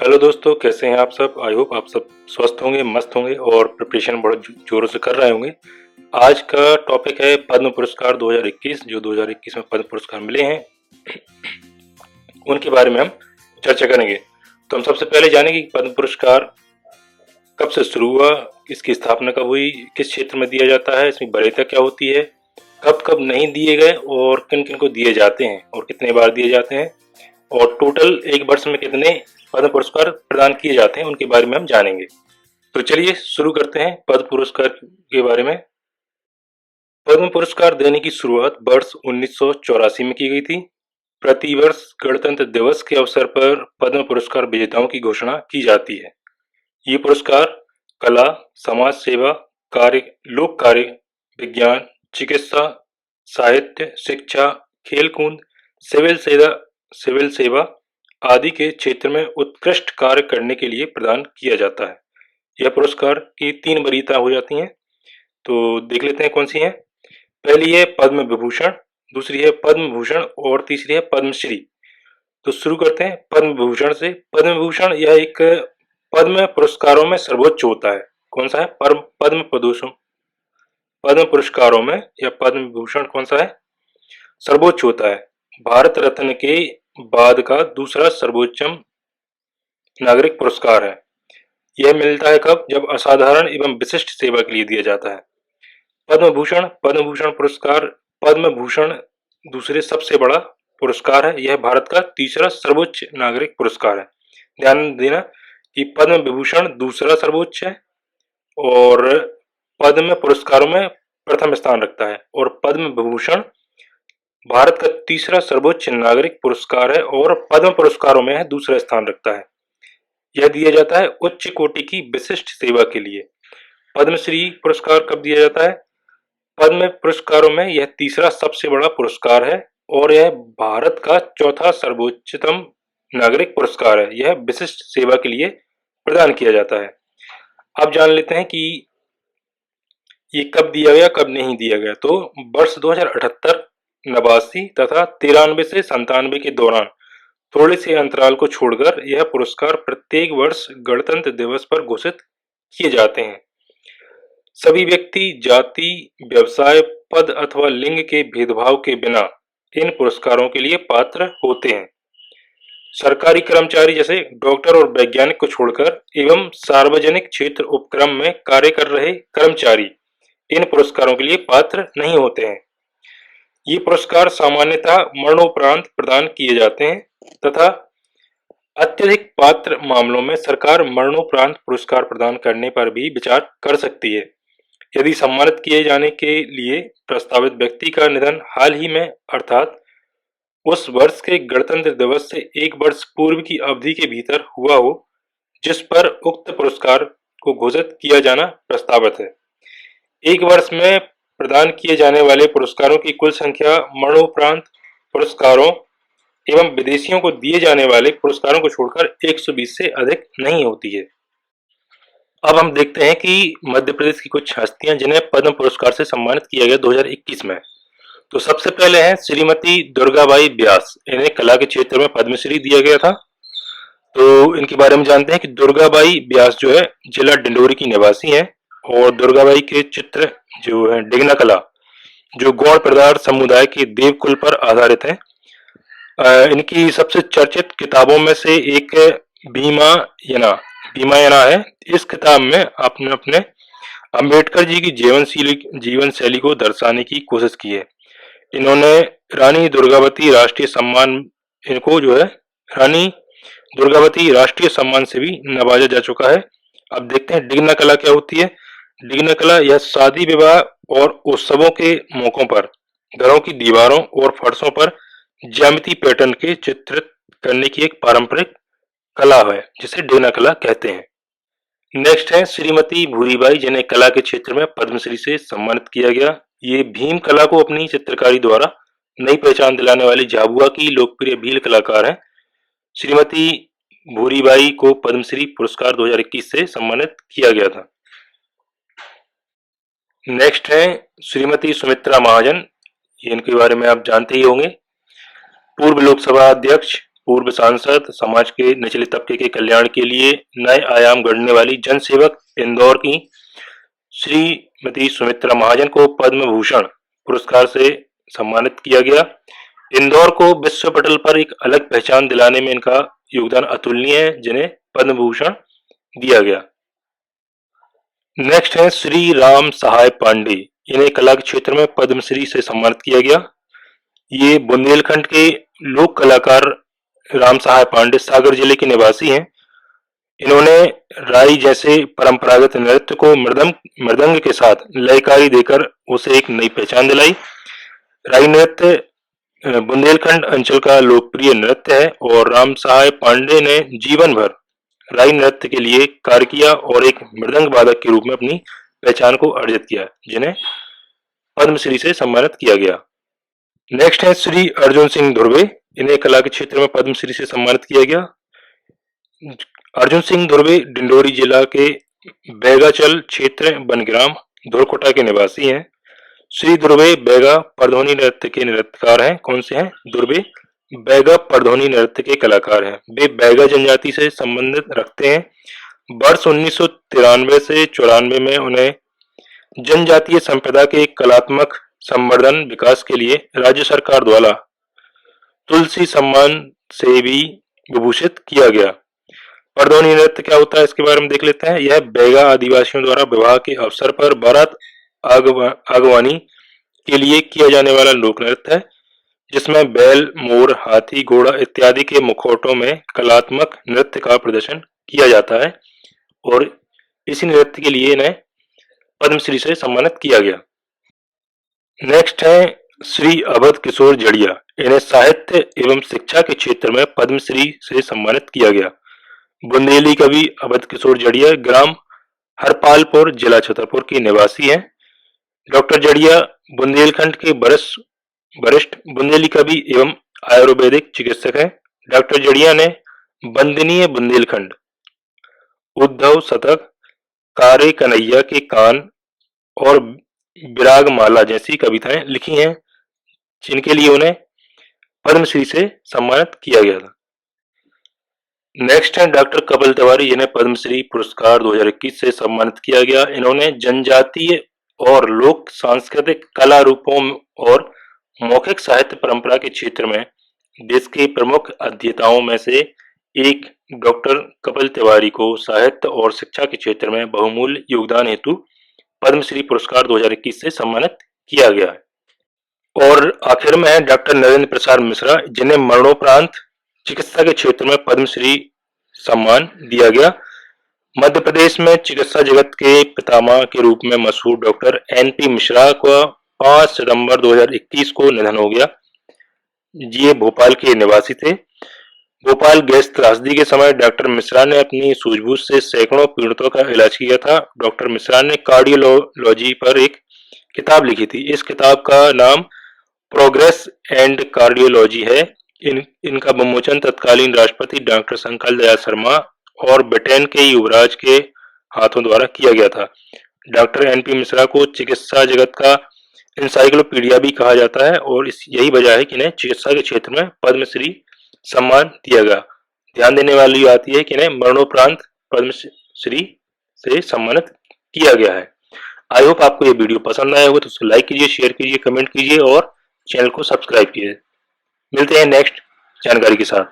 Hello दोस्तों, कैसे हैं आप सब। आई होप आप सब स्वस्थ होंगे, मस्त होंगे और प्रिपरेशन बहुत जोरों से कर रहे होंगे। आज का टॉपिक है पद्म पुरस्कार 2021। जो 2021 में पद्म पुरस्कार मिले हैं उनके बारे में हम चर्चा करेंगे। तो हम सबसे पहले जानेंगे कि पद्म पुरस्कार कब से शुरू हुआ, इसकी स्थापना कब हुई, किस क्षेत्र में दिया जाता है, इसमें वरीयता क्या होती है, कब कब नहीं दिए गए और किन किन को दिए जाते हैं और कितने बार दिए जाते हैं, और टोटल एक वर्ष में कितने पद्म पुरस्कार प्रदान किए जाते हैं उनके बारे में हम जानेंगे। तो चलिए शुरू करते हैं पद्म पुरस्कार के बारे में। पद्म पुरस्कार देने की शुरुआत वर्ष 1984 में की गई थी। प्रतिवर्ष गणतंत्र दिवस के अवसर पर पद्म पुरस्कार विजेताओं की घोषणा की जाती है। ये पुरस्कार कला, समाज सेवा कार्य, लोक कार्य, विज्ञान, चिकित्सा, साहित्य, शिक्षा, खेलकूद, सिविल सेवा आदि के क्षेत्र में उत्कृष्ट कार्य करने के लिए प्रदान किया जाता है। यह पुरस्कार की 3 वरीयता हो जाती हैं, तो देख लेते हैं कौन सी हैं। पहली है पद्म विभूषण, दूसरी है पद्म भूषण और तीसरी है पद्मश्री। तो शुरू करते हैं पद्म विभूषण से। पद्म विभूषण यह एक पद्म पुरस्कारों में सर्वोच्च होता है। कौन सा है? पद्म पुरस्कारों में यह पद्म विभूषण कौन सा है? सर्वोच्च होता है। भारत रत्न के बाद का दूसरा सर्वोच्चम नागरिक पुरस्कार है। यह मिलता है कब? जब असाधारण एवं विशिष्ट सेवा के लिए दिया जाता है। पद्म भूषण पुरस्कार पद्म भूषण दूसरे सबसे बड़ा पुरस्कार है। यह भारत का तीसरा सर्वोच्च नागरिक पुरस्कार है। ध्यान देना कि पद्म विभूषण दूसरा सर्वोच्च है और पद्म पुरस्कारों में प्रथम स्थान रखता है, और पद्म विभूषण भारत का तीसरा सर्वोच्च नागरिक पुरस्कार है और पद्म पुरस्कारों में दूसरा स्थान रखता है। यह दिया जाता है उच्च कोटि की विशिष्ट सेवा के लिए। पद्मश्री पुरस्कार कब दिया जाता है? पद्म पुरस्कारों में यह तीसरा सबसे बड़ा पुरस्कार है और यह भारत का चौथा सर्वोच्चतम नागरिक पुरस्कार है। यह विशिष्ट सेवा के लिए प्रदान किया जाता है। अब जान लेते हैं कि ये कब दिया गया, कब नहीं दिया गया। तो वर्ष 2078, 89 तथा 93 से 97 के दौरान थोड़े से अंतराल को छोड़कर यह पुरस्कार प्रत्येक वर्ष गणतंत्र दिवस पर घोषित किए जाते हैं। सभी व्यक्ति जाति, व्यवसाय, पद अथवा लिंग के भेदभाव के बिना इन पुरस्कारों के लिए पात्र होते हैं। सरकारी कर्मचारी जैसे डॉक्टर और वैज्ञानिक को छोड़कर एवं सार्वजनिक क्षेत्र उपक्रम में कार्य कर रहे कर्मचारी इन पुरस्कारों के लिए पात्र नहीं होते हैं। ये पुरस्कार सामान्यतः मरणोपरांत प्रदान किए जाते हैं तथा अत्यधिक पात्र मामलों में सरकार मरणोपरांत पुरस्कार प्रदान करने पर भी विचार कर सकती है। यदि सम्मानित किए जाने के लिए प्रस्तावित व्यक्ति का निधन हाल ही में अर्थात उस वर्ष के गणतंत्र दिवस से 1 वर्ष पूर्व की अवधि के भीतर हुआ हो, जिस पर उक्त पुरस्कार को घोषित किया जाना प्रस्तावित है। 1 वर्ष में प्रदान किए जाने वाले पुरस्कारों की कुल संख्या मरणोपरांत पुरस्कारों एवं विदेशियों को दिए जाने वाले पुरस्कारों को छोड़कर 120 से अधिक नहीं होती है। अब हम देखते हैं कि मध्य प्रदेश की कुछ हस्तियां जिन्हें पद्म पुरस्कार से सम्मानित किया गया 2021 में। तो सबसे पहले हैं श्रीमती दुर्गाबाई व्यास। इन्हें कला के क्षेत्र में पद्मश्री दिया गया था। तो इनके बारे में जानते हैं कि दुर्गाबाई व्यास जो है जिला डिंडोरी की निवासी हैं और दुर्गाबाई के चित्र जो है डिग्ना कला जो गौड़ प्रदार समुदाय के देवकुल पर आधारित है। इनकी सबसे चर्चित किताबों में से एक भीमायना है। इस किताब में आपने अपने अंबेडकर जी की जीवन शैली को दर्शाने की कोशिश की है। इन्होंने रानी दुर्गावती राष्ट्रीय सम्मान इनको जो है रानी दुर्गावती राष्ट्रीय सम्मान से भी नवाजा जा चुका है। अब देखते हैं डिग्ना कला क्या होती है। डिग्ना कला यह शादी विवाह और उत्सवों के मौकों पर घरों की दीवारों और फर्शों पर ज्यामिति पैटर्न के चित्रित करने की एक पारंपरिक कला है जिसे डिग्ना कला कहते हैं। नेक्स्ट है श्रीमती भूरीबाई जिन्हें कला के क्षेत्र में पद्मश्री से सम्मानित किया गया। ये भीम कला को अपनी चित्रकारी द्वारा नई पहचान दिलाने वाली झाबुआ की लोकप्रिय भील कलाकार हैं। श्रीमती भूरीबाई को पद्मश्री पुरस्कार 2021 से सम्मानित किया गया था। नेक्स्ट है श्रीमती सुमित्रा महाजन। इनके बारे में आप जानते ही होंगे। पूर्व लोकसभा अध्यक्ष, पूर्व सांसद, समाज के निचले तबके के कल्याण के लिए नए आयाम गढ़ने वाली जनसेवक इंदौर की श्रीमती सुमित्रा महाजन को पद्म भूषण पुरस्कार से सम्मानित किया गया। इंदौर को विश्व पटल पर एक अलग पहचान दिलाने में इनका योगदान अतुलनीय है, जिन्हें पद्म भूषण दिया गया। नेक्स्ट है श्री राम सहाय पांडे, इन्हें कला के क्षेत्र में पद्मश्री से सम्मानित किया गया। ये बुंदेलखंड के लोक कलाकार राम सहाय पांडे सागर जिले के निवासी हैं। इन्होंने राई जैसे परंपरागत नृत्य को मृदंग के साथ लयकारी देकर उसे एक नई पहचान दिलाई। राई नृत्य बुंदेलखंड अंचल का लोकप्रिय नृत्य है और राम सहाय पांडे ने जीवन भर राई नृत्य के लिए कार्य किया और एक मृदंग वादक के रूप में अपनी पहचान को अर्जित किया, जिन्हें पद्मश्री से सम्मानित किया गया। नेक्स्ट है श्री अर्जुन सिंह धुर्वे, इन्हें कला के क्षेत्र में पद्मश्री से सम्मानित किया गया। अर्जुन सिंह धुर्वे डिंडोरी जिला के बैगाचल क्षेत्र बनग्राम धुरकोटा के निवासी हैं। श्री धुर्वे बैगा परधोनी नृत्य के नृत्यकार हैं। कौन से हैं? धुर्वे बैगा परधोनी नृत्य के कलाकार हैं। वे बैगा जनजाति से संबंधित रखते हैं। वर्ष 1993 से 94 में उन्हें जनजातीय संप्रदा के कलात्मक संवर्धन विकास के लिए राज्य सरकार द्वारा तुलसी सम्मान से भी विभूषित किया गया। परधोनी नृत्य क्या होता है, इसके बारे में देख लेते हैं। यह बैगा आदिवासियों द्वारा विवाह के अवसर पर बारात आगवानी के लिए किया जाने वाला लोक नृत्य है, जिसमें बैल, मोर, हाथी, घोड़ा इत्यादि के मुखौटों में कलात्मक नृत्य का प्रदर्शन किया जाता है और इसी नृत्य के लिए इन्हें पद्मश्री से सम्मानित किया गया। नेक्स्ट है श्री अवध किशोर जड़िया, इन्हें साहित्य एवं शिक्षा के क्षेत्र में पद्मश्री से सम्मानित किया गया। बुंदेली कवि अवध किशोर जड़िया ग्राम हरपालपुर जिला छतरपुर के निवासी हैं। डॉक्टर जड़िया बुंदेलखंड के वरिष्ठ बुंदेली कवि एवं आयुर्वेदिक चिकित्सक हैं। डॉक्टर जड़िया ने वंदनीय बुंदेलखंड, उद्धव शतक, कारे कन्हैया के कान और विरागमाला जैसी कविताएं लिखी हैं, जिनके लिए उन्हें पद्मश्री से सम्मानित किया गया था। नेक्स्ट है डॉक्टर कपिल तिवारी, जिन्हें पद्मश्री पुरस्कार 2021 से सम्मानित किया गया। इन्होंने जनजातीय और लोक सांस्कृतिक कला रूपों और मौखिक साहित्य परंपरा के क्षेत्र में देश के प्रमुख अध्येताओं में से एक डॉक्टर कपिल तिवारी को साहित्य और शिक्षा के क्षेत्र में बहुमूल्य योगदान हेतु पद्मश्री पुरस्कार 2021 से सम्मानित किया गया है। और आखिर में है डॉक्टर नरेंद्र प्रसाद मिश्रा, जिन्हें मरणोपरांत चिकित्सा के क्षेत्र में पद्मश्री सम्मान दिया गया। मध्य प्रदेश में चिकित्सा जगत के पितामह के रूप में मशहूर डॉक्टर एन.पी. मिश्रा का 5 सितंबर 2021 को निधन हो गया। ये भोपाल के निवासी थे। भोपाल गैस त्रासदी के समय डॉक्टर मिश्रा ने अपनी सूझबूझ से सैकड़ों पीड़ितों का इलाज किया था। डॉक्टर मिश्रा ने कार्डियोलॉजी पर एक किताब लिखी थी। इस किताब का नाम प्रोग्रेस एंड कार्डियोलॉजी है। इनका विमोचन तत्कालीन राष्ट्रपति डॉक्टर शंकर दयाल शर्मा और ब्रिटेन के युवराज के हाथों द्वारा किया गया था। Doctor NP. मिश्रा को चिकित्सा जगत का इंसाइक्लोपीडिया भी कहा जाता है और यही वजह है कि इन्हें चिकित्सा के क्षेत्र में पद्मश्री सम्मान दिया गया। ध्यान देने वाली बात यह है कि इन्हें मरणोपरांत पद्मश्री से सम्मानित किया गया है। आई होप आपको ये वीडियो पसंद आया होगा, तो उसे लाइक कीजिए, शेयर कीजिए, कमेंट कीजिए और चैनल को सब्सक्राइब कीजिए। मिलते हैं नेक्स्ट जानकारी के साथ।